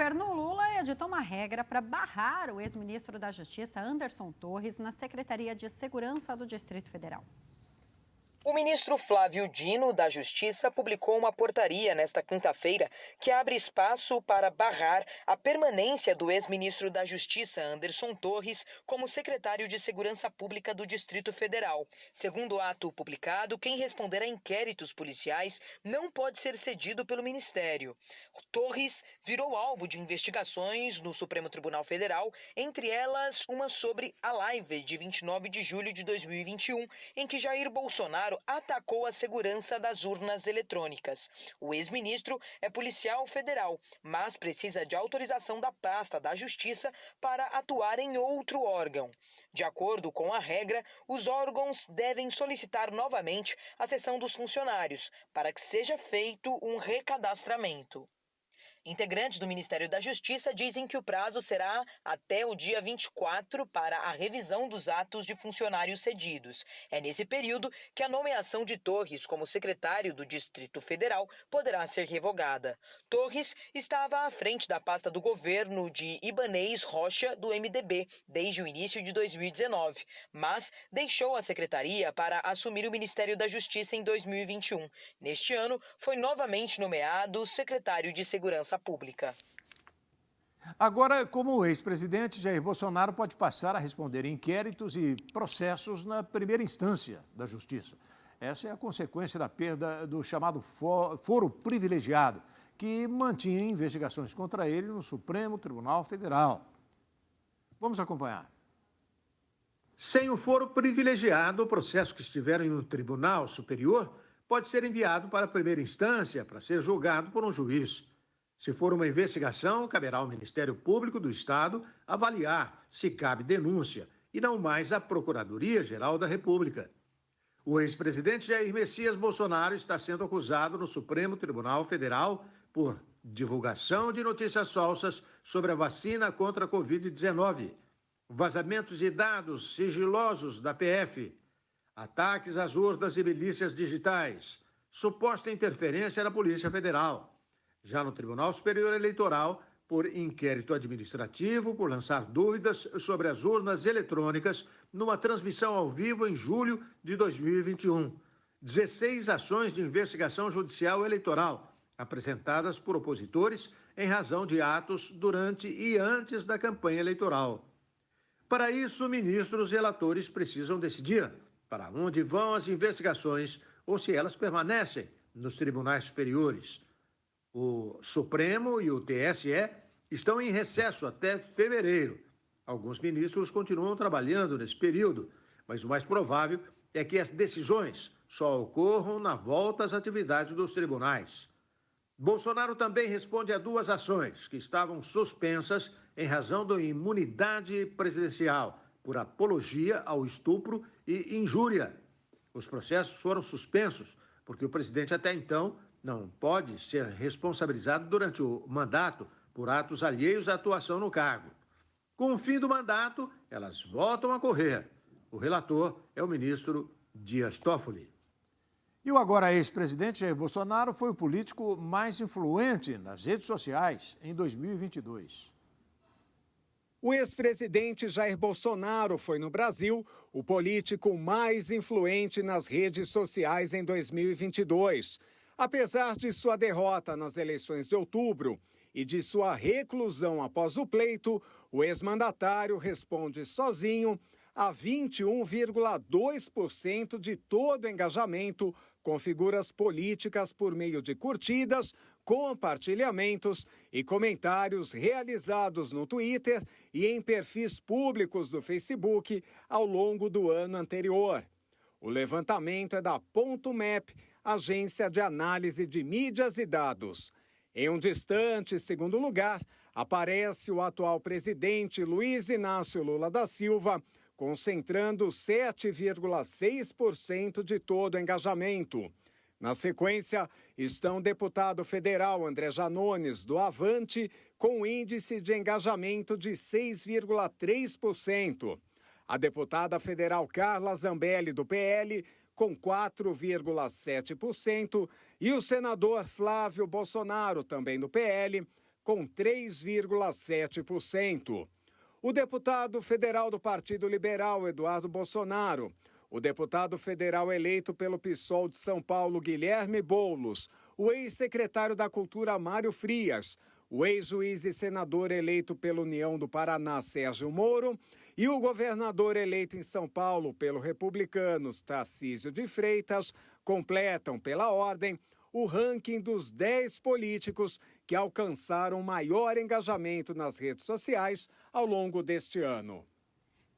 governo Lula editou uma regra para barrar o ex-ministro da Justiça, Anderson Torres, na Secretaria de Segurança do Distrito Federal. O ministro Flávio Dino, da Justiça, publicou uma portaria nesta quinta-feira que abre espaço para barrar a permanência do ex-ministro da Justiça, Anderson Torres, como secretário de Segurança Pública do Distrito Federal. Segundo o ato publicado, quem responder a inquéritos policiais não pode ser cedido pelo Ministério. Torres virou alvo de investigações no Supremo Tribunal Federal, entre elas uma sobre a live de 29 de julho de 2021, em que Jair Bolsonaro atacou a segurança das urnas eletrônicas. O ex-ministro é policial federal, mas precisa de autorização da pasta da Justiça para atuar em outro órgão. De acordo com a regra, os órgãos devem solicitar novamente a cessão dos funcionários para que seja feito um recadastramento. Integrantes do Ministério da Justiça dizem que o prazo será até o dia 24 para a revisão dos atos de funcionários cedidos. É nesse período que a nomeação de Torres como secretário do Distrito Federal poderá ser revogada. Torres estava à frente da pasta do governo de Ibanez Rocha, do MDB, desde o início de 2019, mas deixou a secretaria para assumir o Ministério da Justiça em 2021. Neste ano, foi novamente nomeado secretário de Segurança Pública. Agora, como o ex-presidente Jair Bolsonaro pode passar a responder inquéritos e processos na primeira instância da Justiça. Essa é a consequência da perda do chamado foro privilegiado, que mantinha investigações contra ele no Supremo Tribunal Federal. Vamos acompanhar. Sem o foro privilegiado, o processo que estiver em um tribunal superior pode ser enviado para a primeira instância para ser julgado por um juiz. Se for uma investigação, caberá ao Ministério Público do Estado avaliar se cabe denúncia e não mais à Procuradoria-Geral da República. O ex-presidente Jair Messias Bolsonaro está sendo acusado no Supremo Tribunal Federal por divulgação de notícias falsas sobre a vacina contra a Covid-19, vazamentos de dados sigilosos da PF, ataques às urnas e milícias digitais, suposta interferência na Polícia Federal. Já no Tribunal Superior Eleitoral, por inquérito administrativo, por lançar dúvidas sobre as urnas eletrônicas numa transmissão ao vivo em julho de 2021. 16 ações de investigação judicial eleitoral, apresentadas por opositores em razão de atos durante e antes da campanha eleitoral. Para isso, ministros e relatores precisam decidir para onde vão as investigações ou se elas permanecem nos tribunais superiores. O Supremo e o TSE estão em recesso até fevereiro. Alguns ministros continuam trabalhando nesse período, mas o mais provável é que as decisões só ocorram na volta às atividades dos tribunais. Bolsonaro também responde a duas ações que estavam suspensas em razão da imunidade presidencial, por apologia ao estupro e injúria. Os processos foram suspensos porque o presidente até então não pode ser responsabilizado durante o mandato por atos alheios à atuação no cargo. Com o fim do mandato, elas voltam a correr. O relator é o ministro Dias Toffoli. E o agora ex-presidente Jair Bolsonaro foi o político mais influente nas redes sociais em 2022. O ex-presidente Jair Bolsonaro foi no Brasil o político mais influente nas redes sociais em 2022. Apesar de sua derrota nas eleições de outubro e de sua reclusão após o pleito, o ex-mandatário responde sozinho a 21,2% de todo o engajamento com figuras políticas por meio de curtidas, compartilhamentos e comentários realizados no Twitter e em perfis públicos do Facebook ao longo do ano anterior. O levantamento é da Ponto Map, agência de análise de mídias e dados. Em um distante segundo lugar, aparece o atual presidente Luiz Inácio Lula da Silva, concentrando 7,6% de todo o engajamento. Na sequência, estão o deputado federal André Janones, do Avante, com índice de engajamento de 6,3%. A deputada federal Carla Zambelli, do PL, com 4,7%, e o senador Flávio Bolsonaro, também do PL, com 3,7%. O deputado federal do Partido Liberal, Eduardo Bolsonaro, o deputado federal eleito pelo PSOL de São Paulo, Guilherme Boulos, o ex-secretário da Cultura, Mário Frias, o ex-juiz e senador eleito pela União do Paraná, Sérgio Moro, e o governador eleito em São Paulo pelo Republicanos, Tarcísio de Freitas, completam, pela ordem, o ranking dos 10 políticos que alcançaram maior engajamento nas redes sociais ao longo deste ano.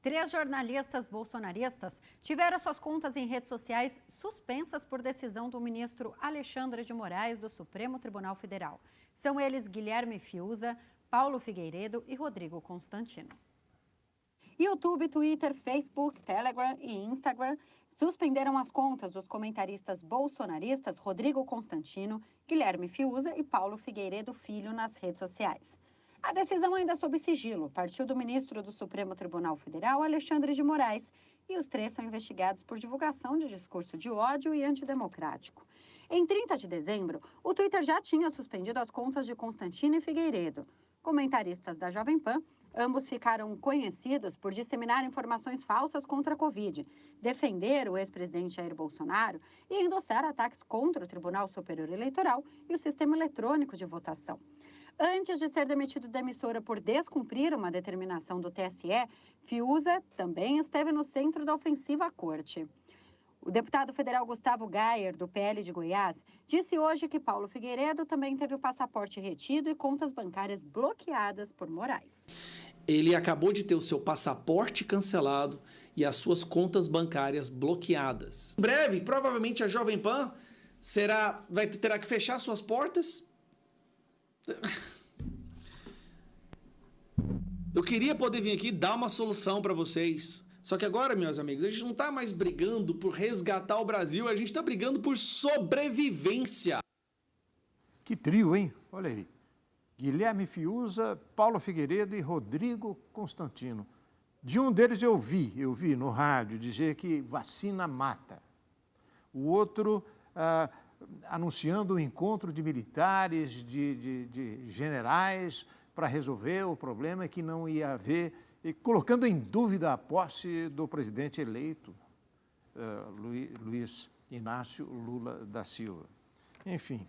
3 jornalistas bolsonaristas tiveram suas contas em redes sociais suspensas por decisão do ministro Alexandre de Moraes do Supremo Tribunal Federal. São eles Guilherme Fiuza, Paulo Figueiredo e Rodrigo Constantino. YouTube, Twitter, Facebook, Telegram e Instagram suspenderam as contas dos comentaristas bolsonaristas Rodrigo Constantino, Guilherme Fiuza e Paulo Figueiredo Filho nas redes sociais. A decisão ainda sob sigilo partiu do ministro do Supremo Tribunal Federal, Alexandre de Moraes, e os 3 são investigados por divulgação de discurso de ódio e antidemocrático. Em 30 de dezembro, o Twitter já tinha suspendido as contas de Constantino e Figueiredo. Comentaristas da Jovem Pan, ambos ficaram conhecidos por disseminar informações falsas contra a Covid, defender o ex-presidente Jair Bolsonaro e endossar ataques contra o Tribunal Superior Eleitoral e o sistema eletrônico de votação. Antes de ser demitido da emissora por descumprir uma determinação do TSE, Fiuza também esteve no centro da ofensiva à corte. O deputado federal Gustavo Gayer, do PL de Goiás, disse hoje que Paulo Figueiredo também teve o passaporte retido e contas bancárias bloqueadas por Moraes. Ele acabou de ter o seu passaporte cancelado e as suas contas bancárias bloqueadas. Em breve, provavelmente a Jovem Pan terá que fechar suas portas. Eu queria poder vir aqui dar uma solução para vocês. Só que agora, meus amigos, a gente não está mais brigando por resgatar o Brasil, a gente está brigando por sobrevivência. Que trio, hein? Olha aí. Guilherme Fiuza, Paulo Figueiredo e Rodrigo Constantino. De um deles eu vi no rádio dizer que vacina mata. O outro anunciando o encontro de militares, de generais para resolver o problema que não ia haver, e colocando em dúvida a posse do presidente eleito, Luiz Inácio Lula da Silva. Enfim,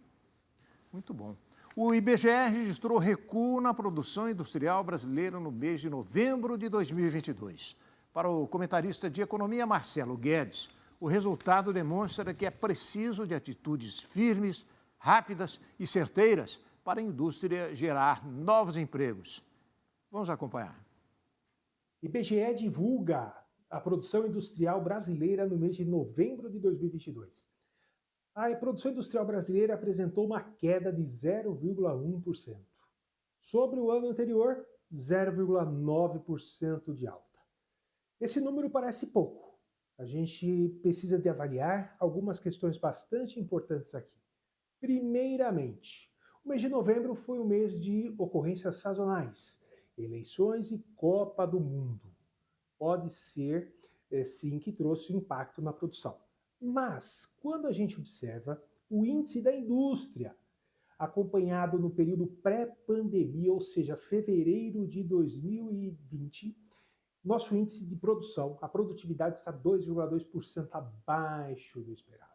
muito bom. O IBGE registrou recuo na produção industrial brasileira no mês de novembro de 2022. Para o comentarista de economia Marcelo Guedes, o resultado demonstra que é preciso de atitudes firmes, rápidas e certeiras para a indústria gerar novos empregos. Vamos acompanhar. IBGE divulga a produção industrial brasileira no mês de novembro de 2022. A produção industrial brasileira apresentou uma queda de 0,1%. Sobre o ano anterior, 0,9% de alta. Esse número parece pouco. A gente precisa de avaliar algumas questões bastante importantes aqui. Primeiramente, o mês de novembro foi um mês de ocorrências sazonais, eleições e Copa do Mundo. Pode ser, sim, que trouxe impacto na produção. Mas, quando a gente observa o índice da indústria, acompanhado no período pré-pandemia, ou seja, fevereiro de 2020, nosso índice de produção, a produtividade está 2,2% abaixo do esperado.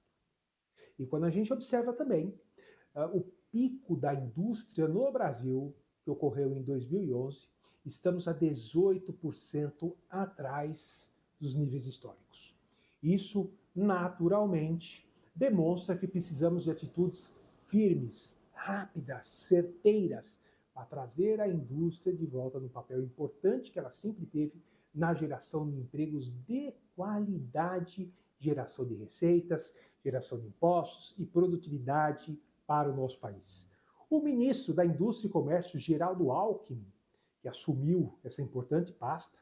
E quando a gente observa também o pico da indústria no Brasil, que ocorreu em 2011, estamos a 18% atrás dos níveis históricos. Isso, naturalmente, demonstra que precisamos de atitudes firmes, rápidas, certeiras, para trazer a indústria de volta no papel importante que ela sempre teve na geração de empregos de qualidade, geração de receitas, geração de impostos e produtividade para o nosso país. O ministro da Indústria e Comércio, Geraldo Alckmin, que assumiu essa importante pasta,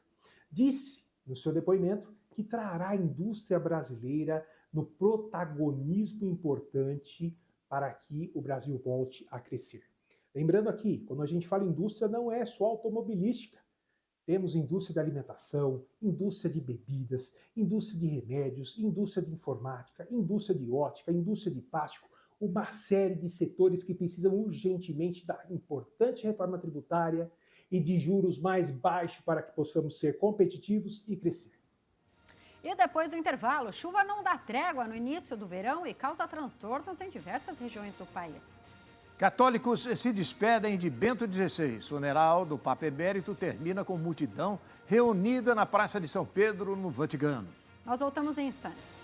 disse no seu depoimento que trará a indústria brasileira no protagonismo importante para que o Brasil volte a crescer. Lembrando aqui, quando a gente fala indústria, não é só automobilística. Temos indústria de alimentação, indústria de bebidas, indústria de remédios, indústria de informática, indústria de ótica, indústria de plástico. uma série de setores que precisam urgentemente da importante reforma tributária e de juros mais baixos para que possamos ser competitivos e crescer. E depois do intervalo, chuva não dá trégua no início do verão e causa transtornos em diversas regiões do país. Católicos se despedem de Bento XVI. Funeral do Papa Emérito termina com multidão reunida na Praça de São Pedro, no Vaticano. Nós voltamos em instantes.